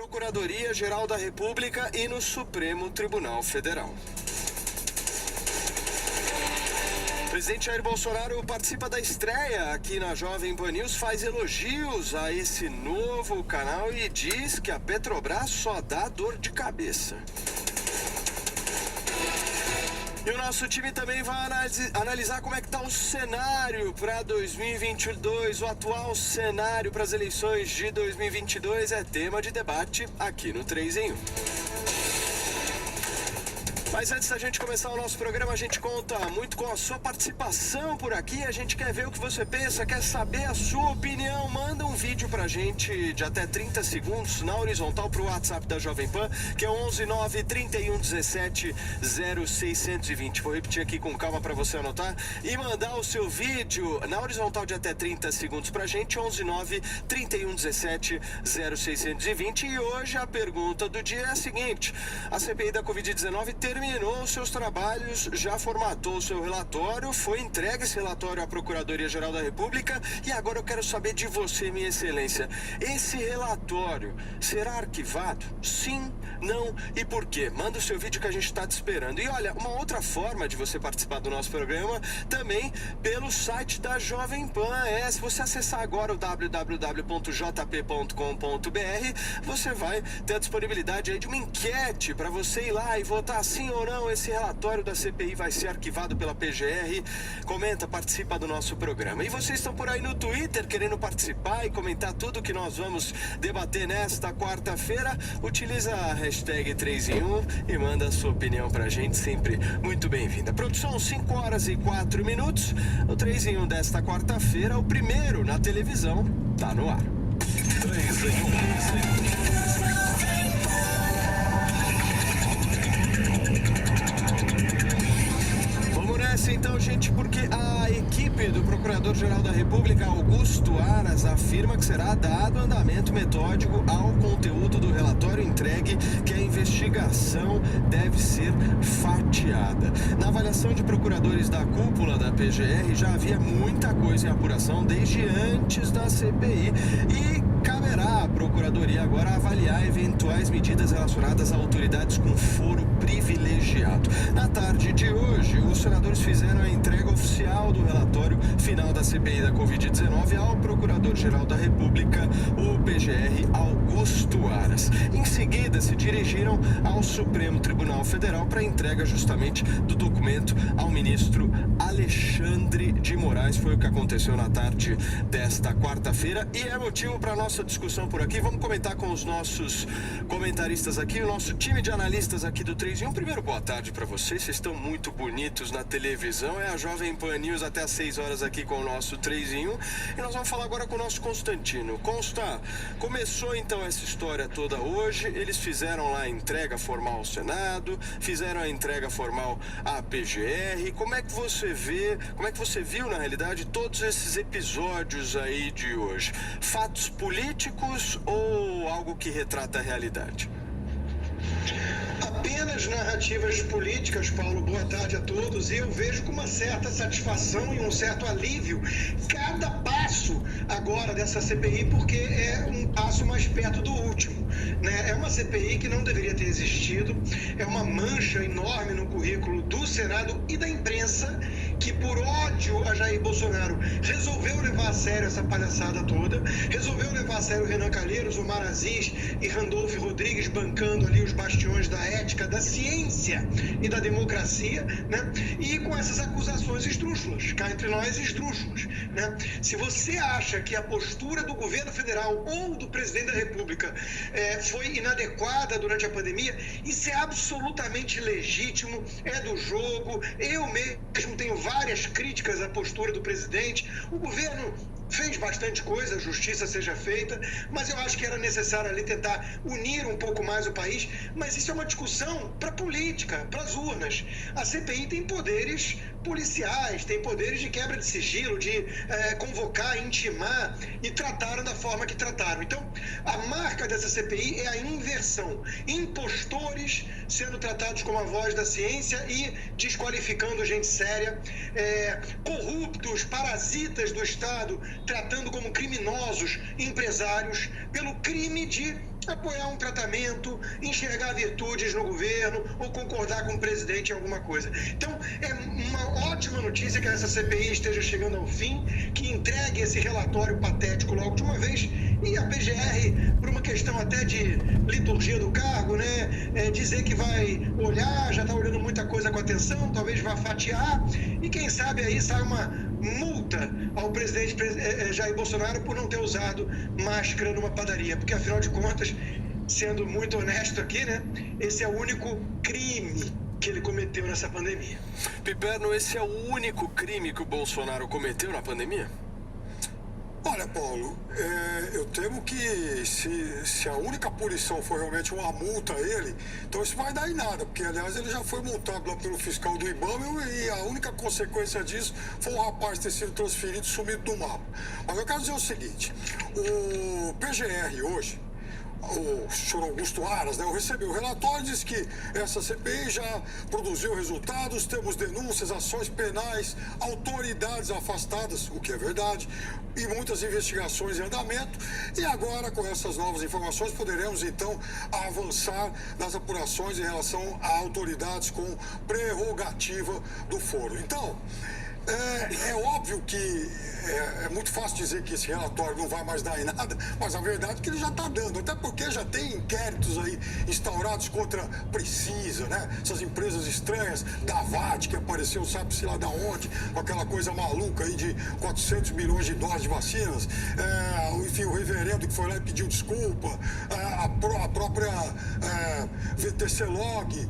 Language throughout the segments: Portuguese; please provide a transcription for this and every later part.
Procuradoria-Geral da República e no Supremo Tribunal Federal. O presidente Jair Bolsonaro participa da estreia aqui na Jovem Pan News, faz elogios a esse novo canal e diz que a Petrobras só dá dor de cabeça. E o nosso time também vai analisar como é que está o cenário para 2022. O atual cenário para as eleições de 2022 é tema de debate aqui no 3 em 1. Mas antes da gente começar o nosso programa, a gente conta muito com a sua participação por aqui. A gente quer ver o que você pensa, quer saber a sua opinião. Manda um vídeo pra gente de até 30 segundos na horizontal pro WhatsApp da Jovem Pan, que é 119 31 17 0620. Vou repetir aqui com calma pra você anotar e mandar o seu vídeo na horizontal de até 30 segundos pra gente, 119 31 17 0620. E hoje a pergunta do dia é a seguinte: a CPI da Covid-19 terminou os seus trabalhos, já formatou o seu relatório, foi entregue esse relatório à Procuradoria-Geral da República e agora eu quero saber de você, minha excelência. Esse relatório será arquivado? Sim, não e por quê? Manda o seu vídeo que a gente está te esperando. E olha, uma outra forma de você participar do nosso programa também pelo site da Jovem Pan. Se você acessar agora o www.jp.com.br, você vai ter a disponibilidade aí de uma enquete para você ir lá e votar sim ou não, esse relatório da CPI vai ser arquivado pela PGR. Comenta, participa do nosso programa. E vocês estão por aí no Twitter querendo participar e comentar tudo que nós vamos debater nesta quarta-feira. Utiliza a hashtag 3 em 1 e manda a sua opinião pra gente, sempre muito bem-vinda. Produção, 5 horas e 4 minutos. O 3 em 1 desta quarta-feira, o primeiro na televisão, tá no ar. 3 em 1. Então, gente, porque a equipe do Procurador-Geral da República, Augusto Aras, afirma que será dado andamento metódico ao conteúdo do relatório entregue, que a investigação deve ser fatiada. Na avaliação de procuradores da cúpula da PGR, já havia muita coisa em apuração desde antes da CPI e caberá à Procuradoria agora avaliar eventuais medidas relacionadas a autoridades com foro privilegiado. Na tarde de hoje, os senadores fizeram a entrega oficial do relatório final da CPI da Covid-19 ao Procurador-Geral da República, o PGR, Augusto Aras. Em seguida, se dirigiram ao Supremo Tribunal Federal para a entrega justamente do documento ao ministro Alexandre de Moraes. Foi o que aconteceu na tarde desta quarta-feira e é motivo para nossa discussão por aqui. Vamos comentar com os nossos comentaristas aqui, o nosso time de analistas aqui do 3 em 1. Primeiro, boa tarde para vocês. Vocês estão muito bonitos na televisão. É a Jovem Pan News até às 6 horas aqui com o nosso 3 em 1. E nós vamos falar agora com o nosso Constantino. Consta, começou então essa história toda hoje. Eles fizeram lá a entrega formal ao Senado, fizeram a entrega formal à PGR. Como é que você vê, como é que você viu na realidade todos esses episódios aí de hoje? Fatos políticos ou algo que retrata a realidade? Apenas narrativas políticas, Paulo. Boa tarde a todos. Eu vejo com uma certa satisfação e um certo alívio cada passo agora dessa CPI, porque é um passo mais perto do último, né? É uma CPI que não deveria ter existido, é uma mancha enorme no currículo do Senado e da imprensa, que por ódio a Jair Bolsonaro resolveu levar a sério essa palhaçada toda, resolveu levar a sério o Renan Calheiros, o Omar Aziz e Randolfo Rodrigues bancando ali os bastiões da ética, da ciência e da democracia, né? E com essas acusações esdrúxulas, cá entre nós esdrúxulas, né? Se você acha que a postura do governo federal ou do presidente da República foi inadequada durante a pandemia, isso é absolutamente legítimo, é do jogo. Eu mesmo tenho várias críticas à postura do presidente. O governo fez bastante coisa, a justiça seja feita, mas eu acho que era necessário ali tentar unir um pouco mais o país. Mas isso é uma discussão para a política, para as urnas. A CPI tem poderes policiais, tem poderes de quebra de sigilo, de convocar, intimar, e trataram da forma que trataram. Então, a marca dessa CPI é a inversão. Impostores sendo tratados como a voz da ciência e desqualificando gente séria, corruptos, parasitas do Estado, tratando como criminosos empresários pelo crime de apoiar um tratamento, enxergar virtudes no governo ou concordar com o presidente em alguma coisa. Então, é uma ótima notícia que essa CPI esteja chegando ao fim, que entregue esse relatório patético logo de uma vez, e a PGR, por uma questão até de liturgia do cargo, né, dizer que vai olhar, já está olhando muita coisa com atenção, talvez vá fatiar, e quem sabe aí sai uma multa ao presidente Jair Bolsonaro por não ter usado máscara numa padaria, porque afinal de contas, sendo muito honesto aqui, né, esse é o único crime que ele cometeu nessa pandemia. Piperno, esse é o único crime que o Bolsonaro cometeu na pandemia? Olha, Paulo, eu temo que se a única punição for realmente uma multa a ele, então isso vai dar em nada, porque, aliás, ele já foi multado lá pelo fiscal do IBAMA e a única consequência disso foi o rapaz ter sido transferido e sumido do mapa. Mas eu quero dizer o seguinte, o PGR hoje, o senhor Augusto Aras, né, recebeu o relatório, diz que essa CPI já produziu resultados, temos denúncias, ações penais, autoridades afastadas, o que é verdade, e muitas investigações em andamento. E agora, com essas novas informações, poderemos, então, avançar nas apurações em relação a autoridades com prerrogativa do foro. Então, é óbvio que é muito fácil dizer que esse relatório não vai mais dar em nada, mas a verdade é que ele já está dando, até porque já tem inquéritos aí instaurados contra Precisa, né? Essas empresas estranhas, Davat, que apareceu, sabe-se lá da onde, com aquela coisa maluca aí de 400 milhões de doses de vacinas, enfim, o reverendo que foi lá e pediu desculpa, a própria VTC-Log,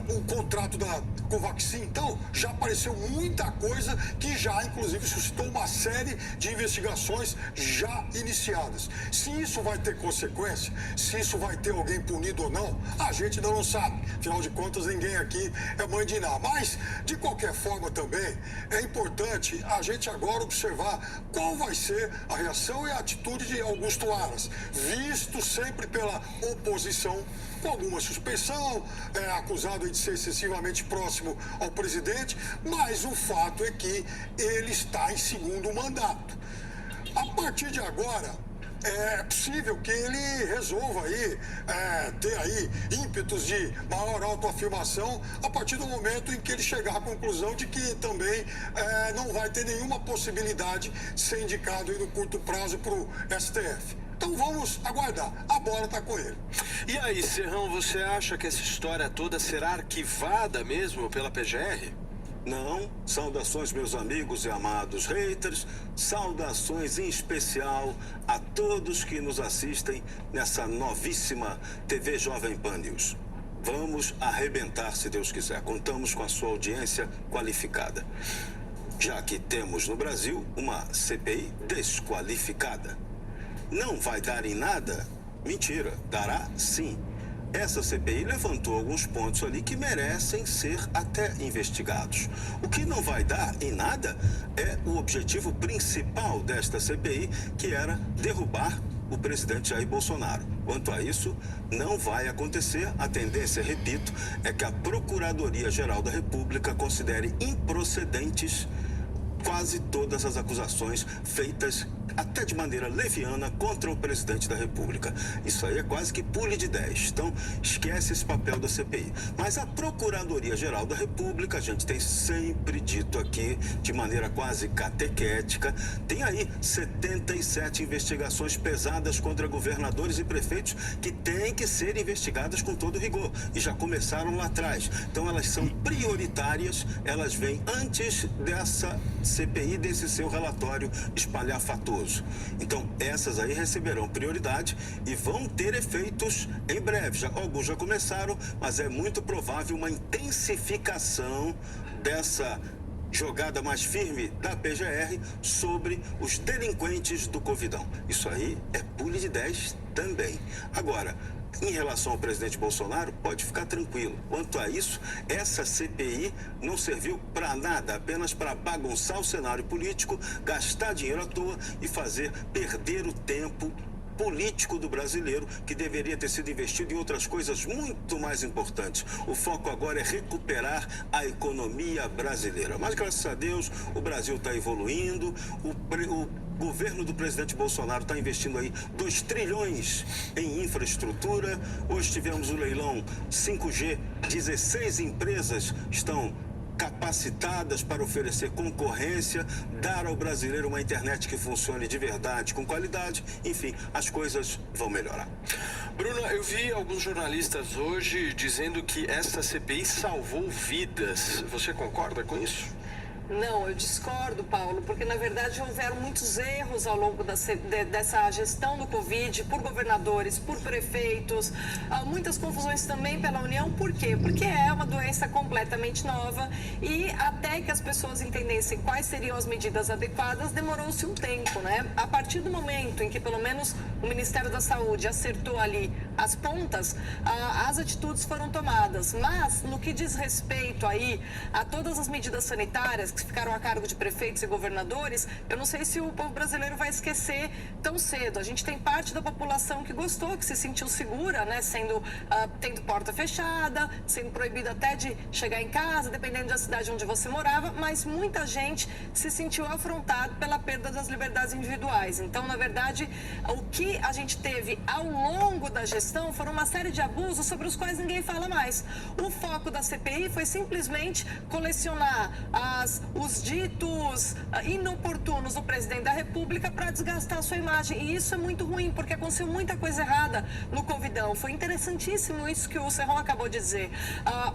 o contrato da Covaxin. Então, já apareceu muita coisa que já, inclusive, suscitou uma série de investigações já iniciadas. Se isso vai ter consequência, se isso vai ter alguém punido ou não, a gente ainda não sabe. Afinal de contas, ninguém aqui é mãe de nada. Mas, de qualquer forma também, é importante a gente agora observar qual vai ser a reação e a atitude de Augusto Aras, visto sempre pela oposição, com alguma suspeição, acusado de ser excessivamente próximo ao presidente, mas o fato é que ele está em segundo mandato. A partir de agora, é possível que ele resolva aí, ter aí ímpetos de maior autoafirmação a partir do momento em que ele chegar à conclusão de que também não vai ter nenhuma possibilidade de ser indicado aí no curto prazo para o STF. Então vamos aguardar. A bola está com ele. E aí, Serrão, você acha que essa história toda será arquivada mesmo pela PGR? Não, saudações meus amigos e amados haters, saudações em especial a todos que nos assistem nessa novíssima TV Jovem Pan News. Vamos arrebentar se Deus quiser, contamos com a sua audiência qualificada. Já que temos no Brasil uma CPI desqualificada. Não vai dar em nada? Mentira, dará sim. Essa CPI levantou alguns pontos ali que merecem ser até investigados. O que não vai dar em nada é o objetivo principal desta CPI, que era derrubar o presidente Jair Bolsonaro. Quanto a isso, não vai acontecer. A tendência, repito, é que a Procuradoria-Geral da República considere improcedentes quase todas as acusações feitas até de maneira leviana contra o presidente da República. Isso aí é quase que pule de 10. Então, esquece esse papel da CPI. Mas a Procuradoria-Geral da República, a gente tem sempre dito aqui, de maneira quase catequética, tem aí 77 investigações pesadas contra governadores e prefeitos que têm que ser investigadas com todo rigor. E já começaram lá atrás. Então, elas são prioritárias, elas vêm antes dessa CPI, desse seu relatório espalhafatoso. Então, essas aí receberão prioridade e vão ter efeitos em breve. Alguns já começaram, mas é muito provável uma intensificação dessa jogada mais firme da PGR sobre os delinquentes do Covidão. Isso aí é pule de 10 também. Agora, em relação ao presidente Bolsonaro, pode ficar tranquilo. Quanto a isso, essa CPI não serviu para nada, apenas para bagunçar o cenário político, gastar dinheiro à toa e fazer perder o tempo político do brasileiro, que deveria ter sido investido em outras coisas muito mais importantes. O foco agora é recuperar a economia brasileira. Mas, graças a Deus, o Brasil está evoluindo, o O governo do presidente Bolsonaro está investindo aí 2 trilhões em infraestrutura. Hoje tivemos o leilão 5G. 16 empresas estão capacitadas para oferecer concorrência, dar ao brasileiro uma internet que funcione de verdade, com qualidade. Enfim, as coisas vão melhorar. Bruna, eu vi alguns jornalistas hoje dizendo que esta CPI salvou vidas. Você concorda com isso? Não, eu discordo, Paulo, porque na verdade houveram muitos erros ao longo dessa gestão do Covid, por governadores, por prefeitos, muitas confusões também pela União. Por quê? Porque é uma doença completamente nova e até que as pessoas entendessem quais seriam as medidas adequadas, demorou-se um tempo, né? A partir do momento em que pelo menos o Ministério da Saúde acertou ali as pontas, as atitudes foram tomadas. Mas no que diz respeito aí a todas as medidas sanitárias que ficaram a cargo de prefeitos e governadores, eu não sei se o povo brasileiro vai esquecer tão cedo. A gente tem parte da população que gostou, que se sentiu segura, né, tendo porta fechada, sendo proibido até de chegar em casa, dependendo da cidade onde você morava, mas muita gente se sentiu afrontada pela perda das liberdades individuais. Então, na verdade, o que a gente teve ao longo da gestão foram uma série de abusos sobre os quais ninguém fala mais. O foco da CPI foi simplesmente colecionar os ditos inoportunos do presidente da República para desgastar a sua imagem. E isso é muito ruim, porque aconteceu muita coisa errada no Covidão. Foi interessantíssimo isso que o Serrão acabou de dizer.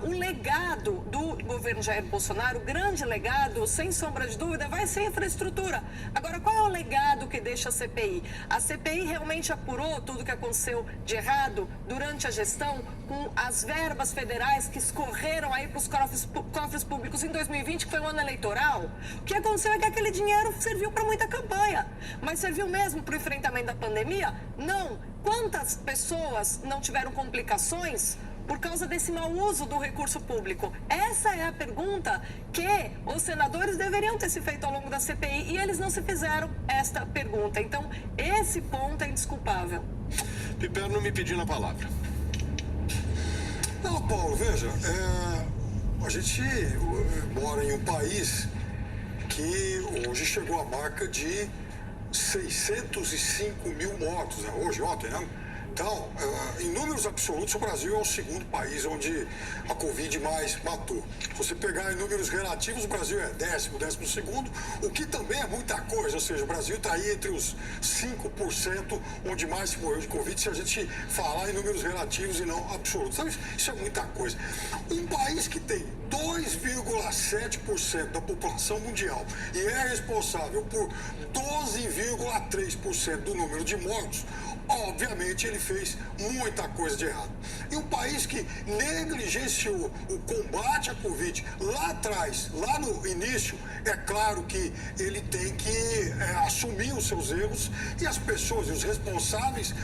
O legado do governo Jair Bolsonaro, o grande legado, sem sombra de dúvida, vai ser a infraestrutura. Agora, qual é o legado que deixa a CPI? A CPI realmente apurou tudo o que aconteceu de errado durante a gestão, com as verbas federais que escorreram aí para os cofres públicos em 2020, que foi um ano eleitoral. O que aconteceu é que aquele dinheiro serviu para muita campanha, mas serviu mesmo para o enfrentamento da pandemia? Não. Quantas pessoas não tiveram complicações por causa desse mau uso do recurso público? Essa é a pergunta que os senadores deveriam ter se feito ao longo da CPI e eles não se fizeram esta pergunta. Então, esse ponto é indesculpável. Piperno me pedindo a palavra. Não, Paulo, veja, a gente mora em um país que hoje chegou à marca de 605 mil mortos, né? Ontem, né? Então, em números absolutos, o Brasil é o segundo país onde a Covid mais matou. Se você pegar em números relativos, o Brasil é 12º, o que também é muita coisa. Ou seja, o Brasil está aí entre os 5% onde mais se morreu de Covid, se a gente falar em números relativos e não absolutos. Então, isso é muita coisa. Um país que tem 2,7% da população mundial e é responsável por 12,3% do número de mortos, obviamente ele fez muita coisa de errado. E um país que negligenciou o combate à Covid lá atrás, lá no início, é claro que ele tem que assumir os seus erros e as pessoas, os responsáveis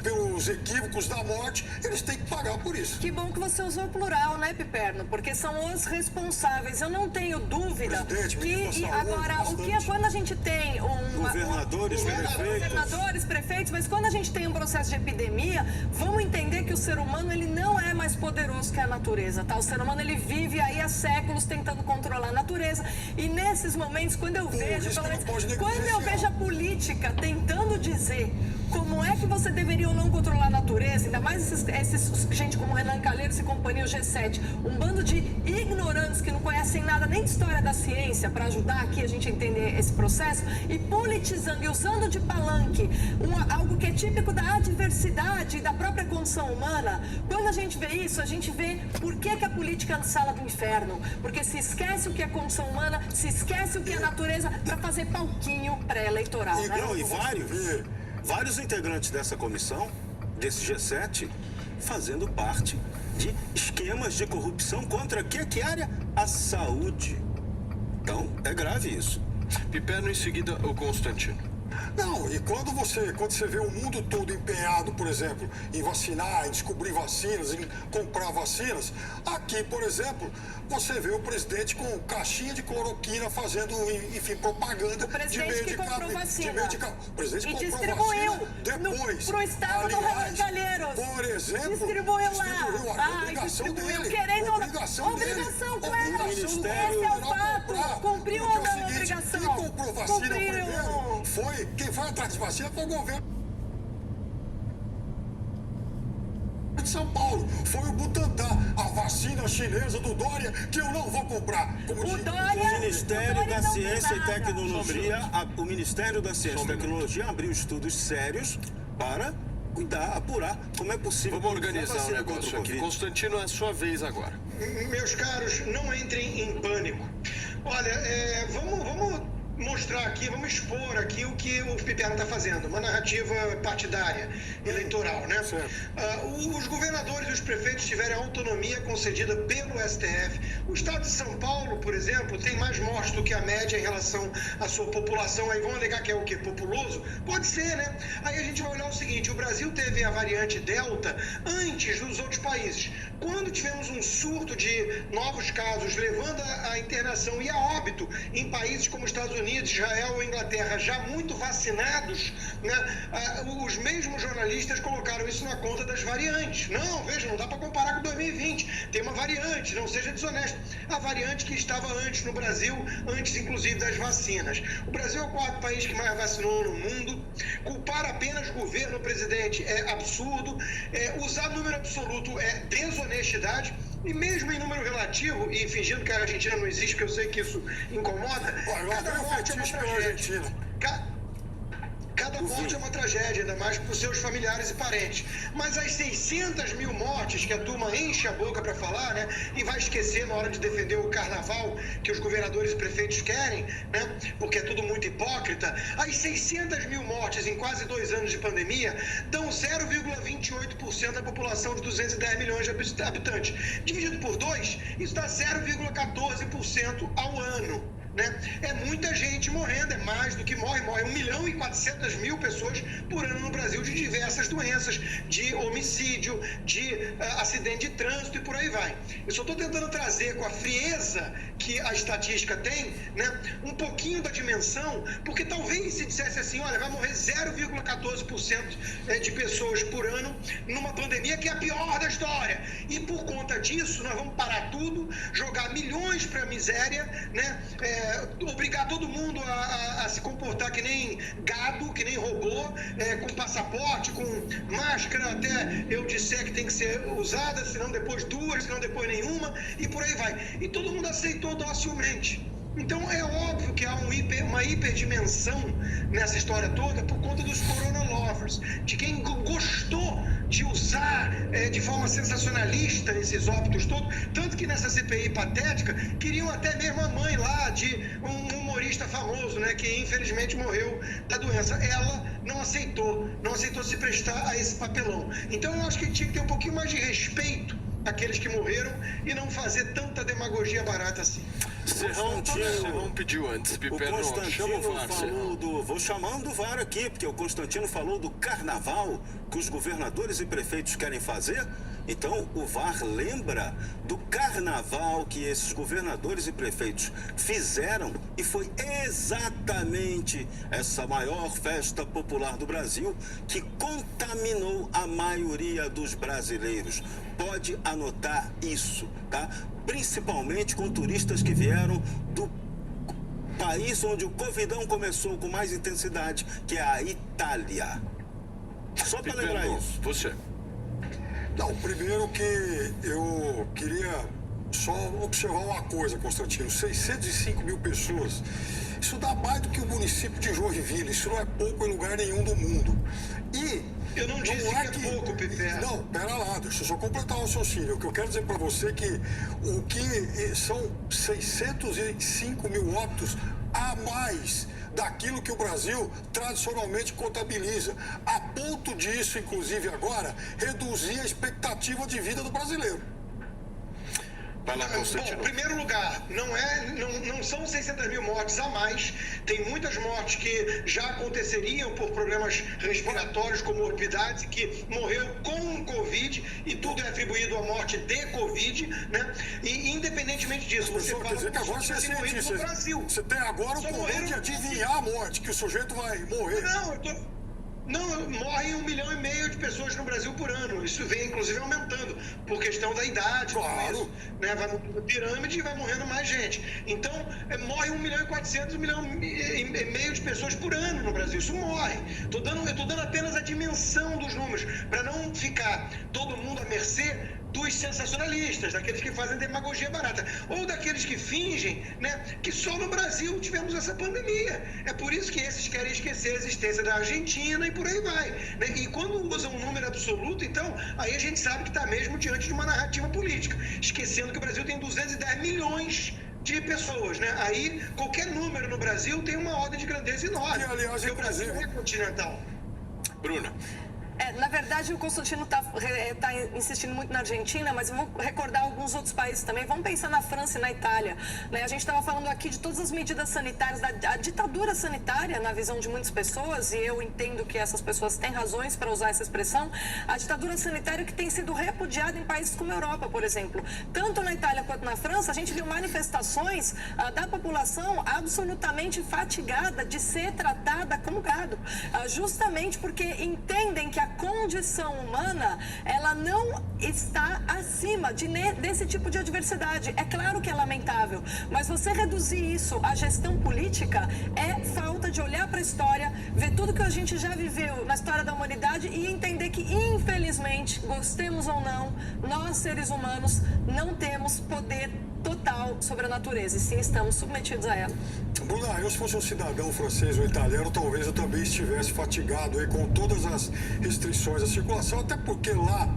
pelos equívocos da morte, eles têm que pagar por isso. Que bom que você usou o plural, né, Piperno? Porque são os responsáveis. Eu não tenho dúvida que agora, o que é quando a gente tem governadores, prefeitos, mas quando a gente tem um processo de epidemia, vamos entender que o ser humano, ele não é mais poderoso que a natureza, tá? O ser humano, ele vive aí há séculos tentando controlar a natureza e nesses momentos, quando eu vejo a política tentando dizer como é que você deveria ou não controlar a natureza, ainda mais esses gente como Renan Calheiros e companhia, o G7, um bando de ignorantes que não conhecem nada nem de história da ciência para ajudar aqui a gente a entender esse processo e politizando e usando de palanque algo que é típico da adversidade e da própria condição humana. Quando a gente vê isso, a gente vê por que a política é a sala do inferno, porque se esquece o que é condição humana, se esquece o que é natureza para fazer palquinho pré-eleitoral. E, né? Vários integrantes dessa comissão, desse G7, fazendo parte de esquemas de corrupção contra que área? A saúde. Então, é grave isso. Piperno, em seguida, o Constantino. Não, e quando você vê o mundo todo empenhado, por exemplo, em vacinar, em descobrir vacinas, em comprar vacinas, aqui, por exemplo, você vê o presidente com caixinha de cloroquina fazendo, enfim, propaganda o presidente de que comprou vacina. O presidente e comprou distribuiu vacina depois. pro estado do Renan Calheiros. Por exemplo, distribuiu lá. obrigação dele. Querendo Obrigação dele. obrigação, claro. Obrigação do Esse é o governo fato. comprar. Cumpriu Porque ou é o não a seguinte, obrigação? quem comprou vacina Cumpriu. primeiro foi... Quem foi atrás de vacina foi o governo de São Paulo. Foi o Butantan, a vacina chinesa do Dória, que eu não vou comprar. Como O disse- Dória... O Ministério da não Ciência tem e nada. Tecnologia, o Ministério da Ciência e Tecnologia abriu estudos sérios para cuidar, apurar como é possível. Vamos organizar o vacina negócio contra o aqui. Covid. Constantino, é a sua vez agora. Meus caros, não entrem em pânico. Olha, vamos mostrar aqui, vamos expor aqui o que o Piperno está fazendo, uma narrativa partidária, eleitoral, né? Os governadores e os prefeitos tiveram autonomia concedida pelo STF. O estado de São Paulo, por exemplo, tem mais mortes do que a média em relação à sua população. Aí vão alegar que é o quê? Populoso? Pode ser, né? Aí a gente vai olhar o seguinte, o Brasil teve a variante Delta antes dos outros países. Quando tivemos um surto de novos casos, levando a internação e a óbito em países como Estados Unidos, Israel ou Inglaterra, já muito vacinados, né? Os mesmos jornalistas colocaram isso na conta das variantes. Não, veja, não dá para comparar com 2020. Tem uma variante, não seja desonesto. A variante que estava antes no Brasil, antes inclusive das vacinas. O Brasil é o quarto país que mais vacinou no mundo. Culpar apenas o governo, o presidente, é absurdo. Usar número absoluto é desonestidade. E mesmo em número relativo, e fingindo que a Argentina não existe, porque eu sei que isso incomoda, cada morte é uma tragédia. Cada morte é uma tragédia, ainda mais para os seus familiares e parentes. Mas as 600 mil mortes que a turma enche a boca para falar, né? E vai esquecer na hora de defender o carnaval que os governadores e prefeitos querem, né? Porque é tudo muito hipócrita. As 600 mil mortes em quase 2 anos de pandemia dão 0,28% da população de 210 milhões de habitantes. Dividido por 2, isso dá 0,14% ao ano. Né? É muita gente morrendo, é mais do que morre 1.400.000 pessoas por ano no Brasil de diversas doenças, de homicídio, de acidente de trânsito e por aí vai. Eu só estou tentando trazer com a frieza que a estatística tem, né, um pouquinho da dimensão, porque talvez se dissesse assim, olha, vai morrer 0,14% de pessoas por ano numa pandemia que é a pior da história. E por conta disso, nós vamos parar tudo, jogar milhões para a miséria, né? Obrigar todo mundo a se comportar que nem gado, que nem robô, com passaporte, com máscara, até eu disser que tem que ser usada, senão depois 2, senão depois nenhuma, e por aí vai. E todo mundo aceitou docilmente. Então é óbvio que há uma hiperdimensão nessa história toda por conta dos corona lovers, de quem gostou de usar de forma sensacionalista esses óbitos todos, tanto que nessa CPI patética queriam até mesmo a mãe lá de um humorista famoso, né, que infelizmente morreu da doença. Ela não aceitou se prestar a esse papelão. Então eu acho que tinha que ter um pouquinho mais de respeito àqueles que morreram e não fazer tanta demagogia barata assim. Serrão pediu antes, O Piperno, chama o Constantino VAR, falou Serrão. Vou chamando o VAR aqui, porque o Constantino falou do carnaval que os governadores e prefeitos querem fazer. Então, o VAR lembra do carnaval que esses governadores e prefeitos fizeram e foi exatamente essa maior festa popular do Brasil que contaminou a maioria dos brasileiros. Pode anotar isso, tá? Principalmente com turistas que vieram do país onde o Covidão começou com mais intensidade, que é a Itália. Só para lembrar Piperno, isso. você. Não, primeiro que eu queria só observar uma coisa, Constantino. 605 mil pessoas. Isso dá mais do que o município de Joinville. Isso não é pouco em lugar nenhum do mundo. E Eu não disse que é pouco, Piperno. Não, pera lá, deixa eu só completar o raciocínio. O que eu quero dizer para você é que o que são 605 mil óbitos a mais daquilo que o Brasil tradicionalmente contabiliza, a ponto disso, inclusive agora, reduzir a expectativa de vida do brasileiro. Vai lá, Bom, Constantino. em primeiro lugar, não são 600 mil mortes a mais. Tem muitas mortes que já aconteceriam por problemas respiratórios, comorbidades, e que morreu com Covid, e tudo é atribuído à morte de Covid, né? E independentemente disso, você Professor, quer dizer que agora você é cientista. no Brasil. Você tem agora o Só poder morreram de no adivinhar a morte, que o sujeito vai morrer. Não, morrem 1,5 milhão de pessoas no Brasil por ano. Isso vem, inclusive, aumentando por questão da idade. Claro. Né? Vai morrendo pirâmide e vai morrendo mais gente. Então, morre 1,4 milhão de pessoas por ano no Brasil. Isso morre. Eu tô dando apenas a dimensão dos números, para não ficar todo mundo à mercê dos sensacionalistas, daqueles que fazem demagogia barata, ou daqueles que fingem, né, que só no Brasil tivemos essa pandemia. É por isso que esses querem esquecer a existência da Argentina e por aí vai, né? E quando usam um número absoluto, então, aí a gente sabe que está mesmo diante de uma narrativa política, esquecendo que o Brasil tem 210 milhões de pessoas, né? Aí, qualquer número no Brasil tem uma ordem de grandeza enorme, E, aliás, porque o Brasil é continental. Bruna. Na verdade, o Constantino está insistindo muito na Argentina, mas eu vou recordar alguns outros países também. Vamos pensar na França e na Itália, né? A gente estava falando aqui de todas as medidas sanitárias, da ditadura sanitária, na visão de muitas pessoas, e eu entendo que essas pessoas têm razões para usar essa expressão, a ditadura sanitária que tem sido repudiada em países como a Europa, por exemplo. Tanto na Itália quanto na França, a gente viu manifestações da população absolutamente fatigada de ser tratada como gado, justamente porque entendem que a condição humana, ela não está acima desse tipo de adversidade. É claro que é lamentável, mas você reduzir isso à gestão política é falta de olhar para a história, ver tudo que a gente já viveu na história da humanidade e entender que, infelizmente, gostemos ou não, nós, seres humanos, não temos poder total sobre a natureza, e sim estamos submetidos a ela. Bruna, eu se fosse um cidadão francês ou italiano, talvez eu também estivesse fatigado aí com todas as restrições à circulação, até porque lá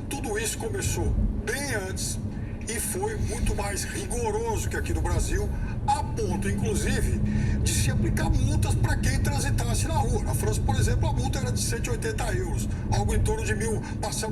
tudo isso começou bem antes e foi muito mais rigoroso que aqui no Brasil, a ponto, inclusive, de se aplicar multas para quem transitasse na rua. Na França, por exemplo, a multa era de 180 euros, algo em torno de passa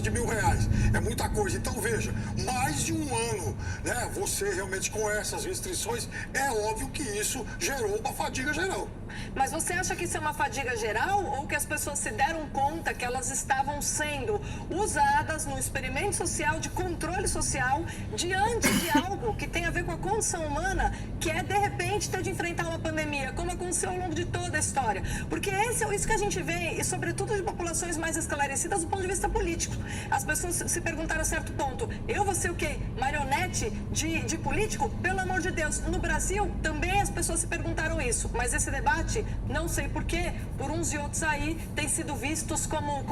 de R$1.000. É muita coisa. Então, veja, mais de um ano, né, você realmente com essas restrições, é óbvio que isso gerou uma fadiga geral. Mas você acha que isso é uma fadiga geral ou que as pessoas se deram conta que elas estavam sendo usadas no experimento social de controle social diante de algo que tem a ver com a condição humana, que é, de repente, ter de enfrentar uma pandemia, como aconteceu ao longo de toda a história? Porque isso que a gente vê, e sobretudo de populações mais esclarecidas do ponto de vista político. As pessoas se perguntaram a certo ponto, eu vou ser o quê? Marionete de político? Pelo amor de Deus. No Brasil, também as pessoas se perguntaram isso, mas esse debate, não sei porquê, por uns e outros aí, têm sido vistos como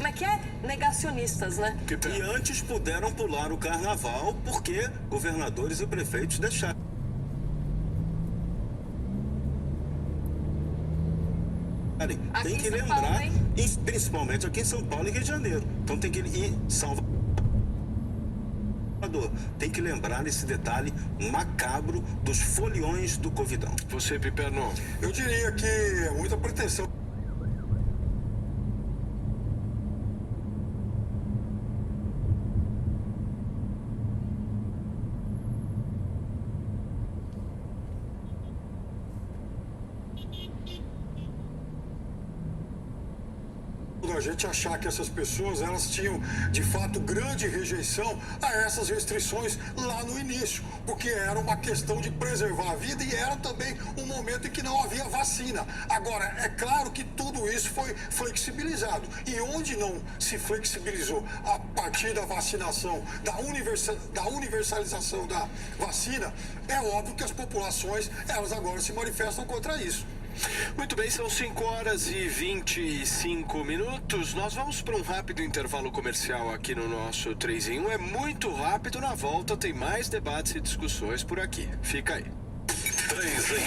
negacionistas, né? E antes puderam pular o carnaval porque governadores e prefeitos deixaram. Tem que lembrar, principalmente aqui em São Paulo e Rio de Janeiro. Então tem que ir Salvador. Tem que lembrar esse detalhe macabro dos foliões do Covidão. Você, Piperno. Eu diria que é muita pretensão. A gente achar que essas pessoas, elas tinham, de fato, grande rejeição a essas restrições lá no início, porque era uma questão de preservar a vida e era também um momento em que não havia vacina. Agora, é claro que tudo isso foi flexibilizado, e onde não se flexibilizou a partir da vacinação, da universalização da vacina, é óbvio que as populações, elas agora se manifestam contra isso. Muito bem, são 5h25. Nós vamos para um rápido intervalo comercial aqui no nosso 3 em 1. É muito rápido, na volta tem mais debates e discussões por aqui. Fica aí. 3 em 1.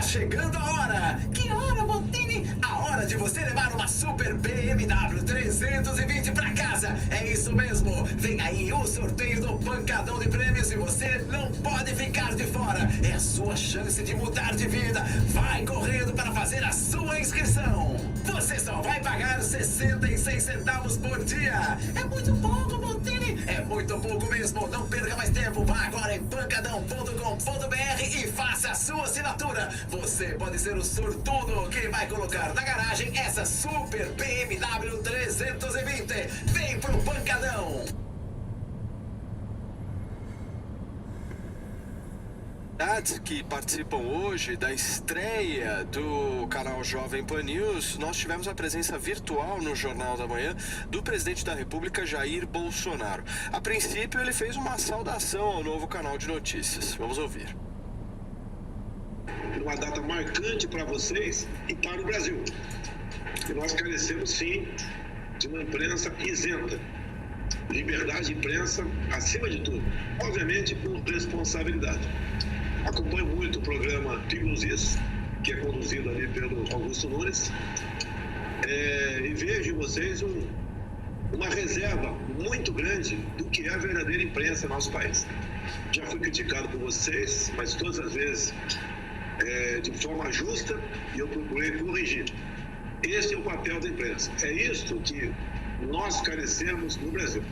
chegando a hora. Que hora, Bottini? A hora de você levar uma super BMW 320 pra casa. É isso mesmo. Vem aí o sorteio do pancadão de prêmios e você não pode ficar de fora. É a sua chance de mudar de vida. Vai correndo para fazer a sua inscrição. Você só vai pagar 66 centavos por dia. É muito pouco, Bottini. É muito pouco mesmo. Não perca mais tempo. Vá agora em pancadão.com.br e faça a sua assinatura. Você pode ser o sortudo que vai colocar na garagem essa super BMW 320. Vem pro Pancadão. Que participam hoje da estreia do canal Jovem Pan News, nós tivemos a presença virtual no Jornal da Manhã do presidente da República, Jair Bolsonaro. A princípio, ele fez uma saudação ao novo canal de notícias. Vamos ouvir. Uma data marcante para vocês e para o Brasil. E nós carecemos, sim, de uma imprensa isenta. Liberdade de imprensa acima de tudo. Obviamente, com responsabilidade. Acompanho muito o programa Pingos Is, que é conduzido ali pelo Augusto Nunes, e vejo em vocês uma reserva muito grande do que é a verdadeira imprensa no nosso país. Já fui criticado por vocês, mas todas as vezes de forma justa, e eu procurei corrigir. Esse é o papel da imprensa. É isto que nós carecemos no Brasil.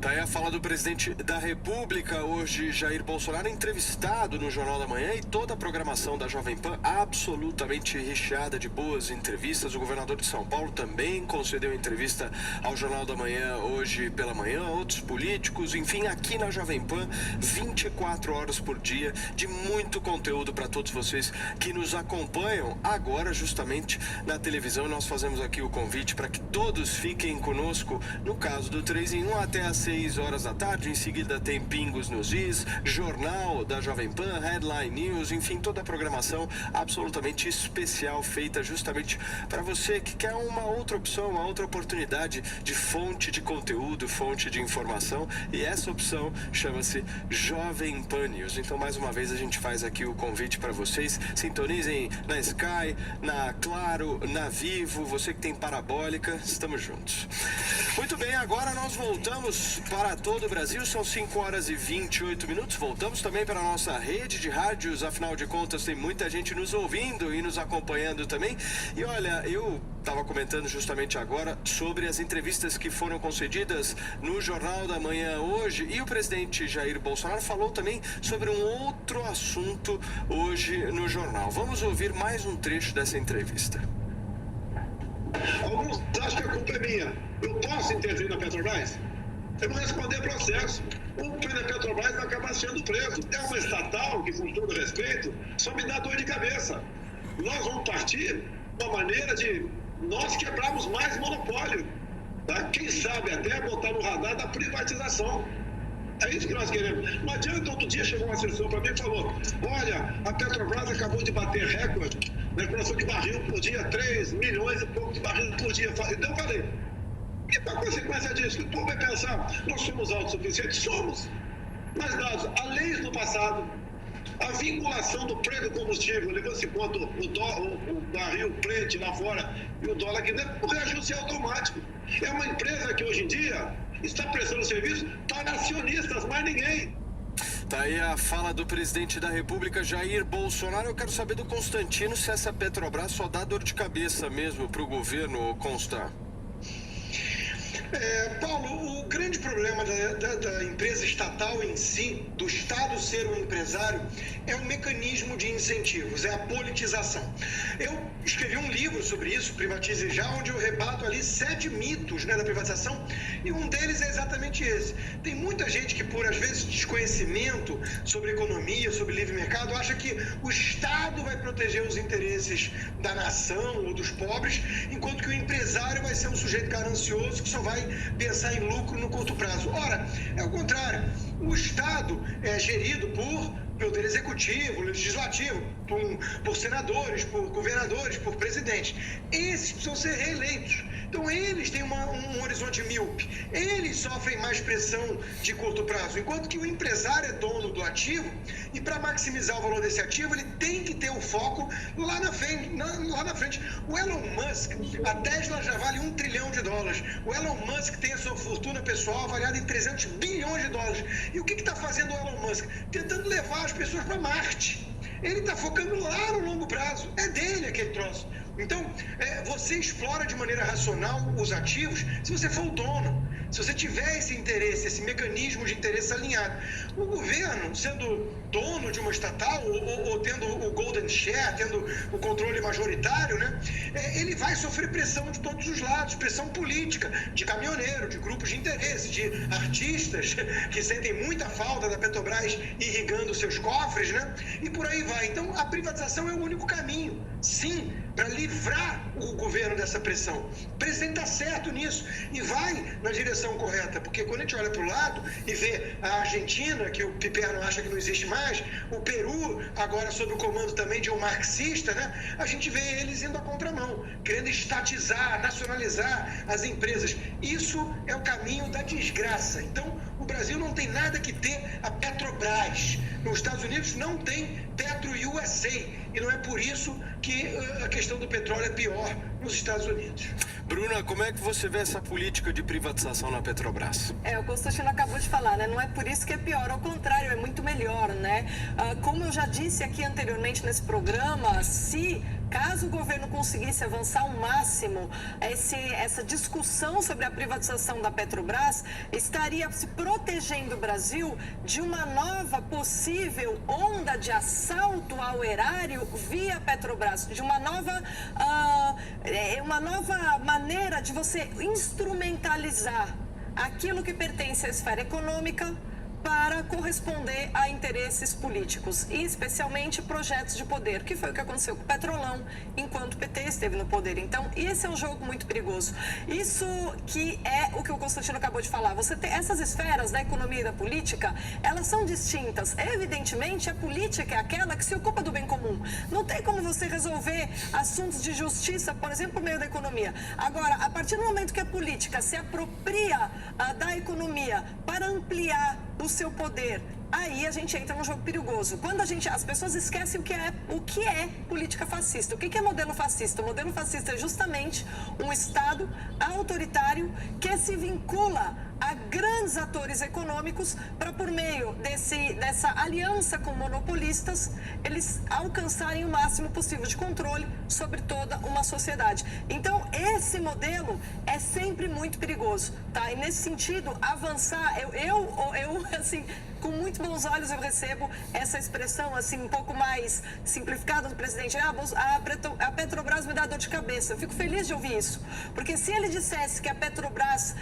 Tá aí a fala do presidente da República, hoje Jair Bolsonaro, entrevistado no Jornal da Manhã, e toda a programação da Jovem Pan absolutamente recheada de boas entrevistas. O governador de São Paulo também concedeu entrevista ao Jornal da Manhã hoje pela manhã, outros políticos, enfim, aqui na Jovem Pan, 24 horas por dia, de muito conteúdo para todos vocês que nos acompanham agora justamente na televisão. Nós fazemos aqui o convite para que todos fiquem conosco, no caso do 3 em 1, até às 6 horas da tarde. Em seguida tem Pingos nos Is, Jornal da Jovem Pan, Headline News, enfim, toda a programação absolutamente especial, feita justamente para você que quer uma outra opção, uma outra oportunidade de fonte de conteúdo, fonte de informação, e essa opção chama-se Jovem Pan News. Então, mais uma vez, a gente faz aqui o convite para vocês, sintonizem na Sky, na Claro, na Vivo, você que tem parabólica, estamos juntos. Muito bem, agora nós voltamos para todo o Brasil, são 5 horas e 28 minutos, voltamos também para a nossa rede de rádios, afinal de contas tem muita gente nos ouvindo e nos acompanhando também. E olha, eu estava comentando justamente agora sobre as entrevistas que foram concedidas no Jornal da Manhã hoje, e o presidente Jair Bolsonaro falou também sobre um outro assunto hoje no jornal. Vamos ouvir mais um trecho dessa entrevista. Alguns acham que a culpa é minha. Eu posso intervir na Petrobras? Eu vou responder processo. O presidente da Petrobras vai acabar sendo preso. É uma estatal que, com todo respeito, só me dá dor de cabeça. Nós vamos partir de uma maneira de nós quebrarmos mais monopólio. Tá? Quem sabe até botar no radar da privatização. É isso que nós queremos. Não adianta, outro dia chegou um assessor para mim e falou: olha, a Petrobras acabou de bater recorde na exploração de barril por dia, 3 milhões e pouco de barril por dia. Então eu falei, e a consequência disso? O povo vai pensar, nós somos autossuficientes? Somos. Mas dados a leis do passado, a vinculação do preço do combustível, levando-se em conta o barril frente lá fora e o dólar aqui dentro, o reajuste é automático. É uma empresa que hoje em dia está prestando serviço para acionistas, mais ninguém. Tá aí a fala do presidente da República, Jair Bolsonaro. Eu quero saber do Constantino se essa Petrobras só dá dor de cabeça mesmo para o governo, Consta. Paulo, o grande problema da empresa estatal em si, do Estado ser um empresário, é o mecanismo de incentivos, é a politização. Eu escrevi um livro sobre isso, Privatize Já, onde eu rebato ali 7 mitos, da privatização, e um deles é exatamente esse. Tem muita gente que, por às vezes desconhecimento sobre economia, sobre livre mercado, acha que o Estado vai proteger os interesses da nação ou dos pobres, enquanto que o empresário vai ser um sujeito ganancioso que só vai pensar em lucro no curto prazo. Ora, é o contrário. O Estado é gerido por Poder executivo, legislativo, por senadores, por governadores, por presidentes. Esses precisam ser reeleitos. Então, eles têm um horizonte míope. Eles sofrem mais pressão de curto prazo. Enquanto que o empresário é dono do ativo, e para maximizar o valor desse ativo, ele tem que ter o foco lá na frente. O Elon Musk, a Tesla já vale $1 trilhão. O Elon Musk tem a sua fortuna pessoal avaliada em $300 bilhões. E o que está fazendo o Elon Musk? Tentando levar as pessoas para Marte. Ele está focando lá no longo prazo. É dele aquele troço. Então, você explora de maneira racional os ativos se você for o dono. Se você tiver esse interesse, esse mecanismo de interesse alinhado. O governo, sendo dono de uma estatal ou tendo o golden share, tendo o controle majoritário, né, ele vai sofrer pressão de todos os lados, pressão política, de caminhoneiro, de grupos de interesse, de artistas que sentem muita falta da Petrobras irrigando seus cofres, né, e por aí vai. Então, a privatização é o único caminho, sim, para livrar o governo dessa pressão. O presidente está certo nisso e vai na direção correta, porque quando a gente olha para o lado e vê a Argentina, que o Piperno acha que não existe mais, o Peru, agora sob o comando também de um marxista, né, a gente vê eles indo à contramão, querendo estatizar, nacionalizar as empresas. Isso é o caminho da desgraça. Então, o Brasil não tem nada que ter a Petrobras. Nos Estados Unidos não tem Petro USA. E não é por isso que a questão do petróleo é pior nos Estados Unidos. Bruna, como é que você vê essa política de privatização na Petrobras? O Constantino acabou de falar, né? Não é por isso que é pior, ao contrário, é muito melhor, né? Como eu já disse aqui anteriormente nesse programa, caso o governo conseguisse avançar ao máximo essa discussão sobre a privatização da Petrobras, estaria se protegendo o Brasil de uma nova possível onda de assalto ao erário via Petrobras, de uma nova maneira de você instrumentalizar aquilo que pertence à esfera econômica para corresponder a interesses políticos, e especialmente projetos de poder, que foi o que aconteceu com o Petrolão, enquanto o PT esteve no poder. Então, esse é um jogo muito perigoso. Isso que é o que o Constantino acabou de falar. Você tem essas esferas da economia e da política, elas são distintas. Evidentemente, a política é aquela que se ocupa do bem comum. Não tem como você resolver assuntos de justiça, por exemplo, por meio da economia. Agora, a partir do momento que a política se apropria da economia para ampliar o seu poder, aí a gente entra num jogo perigoso. Quando as pessoas esquecem o que é política fascista. O que é modelo fascista? O modelo fascista é justamente um Estado autoritário que se vincula a grandes atores econômicos para, por meio dessa aliança com monopolistas, eles alcançarem o máximo possível de controle sobre toda uma sociedade. Então, esse modelo é sempre muito perigoso, tá? E nesse sentido, avançar, assim, com muito bons olhos eu recebo essa expressão, assim, um pouco mais simplificada do presidente. A Petrobras me dá dor de cabeça. Eu fico feliz de ouvir isso, porque se ele dissesse que a Petrobras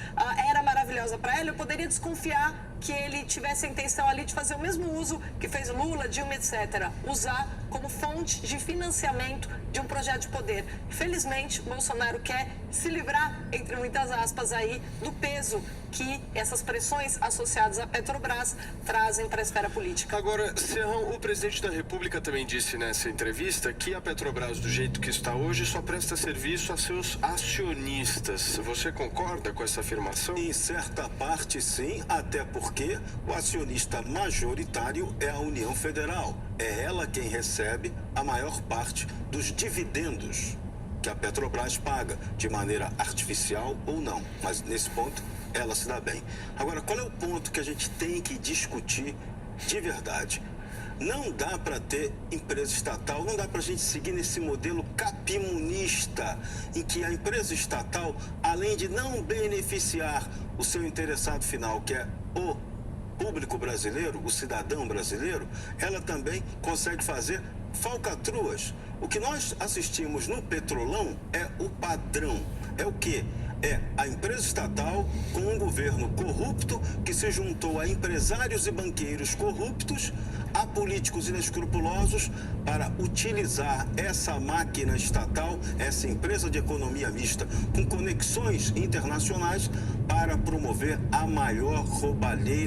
era maravilhosa para ele, eu poderia desconfiar que ele tivesse a intenção ali de fazer o mesmo uso que fez Lula, Dilma, etc. Usar como fonte de financiamento de um projeto de poder. Felizmente, Bolsonaro quer se livrar, entre muitas aspas, aí, do peso que essas pressões associadas à Petrobras trazem para a esfera política. Agora, Serrão, o presidente da República também disse nessa entrevista que a Petrobras, do jeito que está hoje, só presta serviço a seus acionistas. Você concorda com essa afirmação? Em certa parte, sim, até porque o acionista majoritário é a União Federal. É ela quem recebe a maior parte dos dividendos que a Petrobras paga, de maneira artificial ou não. Mas, nesse ponto, ela se dá bem. Agora, qual é o ponto que a gente tem que discutir de verdade? Não dá para ter empresa estatal, não dá para a gente seguir nesse modelo capimunista, em que a empresa estatal, além de não beneficiar o seu interessado final, que é o público brasileiro, o cidadão brasileiro, ela também consegue fazer falcatruas. O que nós assistimos no Petrolão é o padrão. É o quê? É a empresa estatal com um governo corrupto que se juntou a empresários e banqueiros corruptos, a políticos inescrupulosos, para utilizar essa máquina estatal, essa empresa de economia mista, com conexões internacionais, para promover a maior roubalheira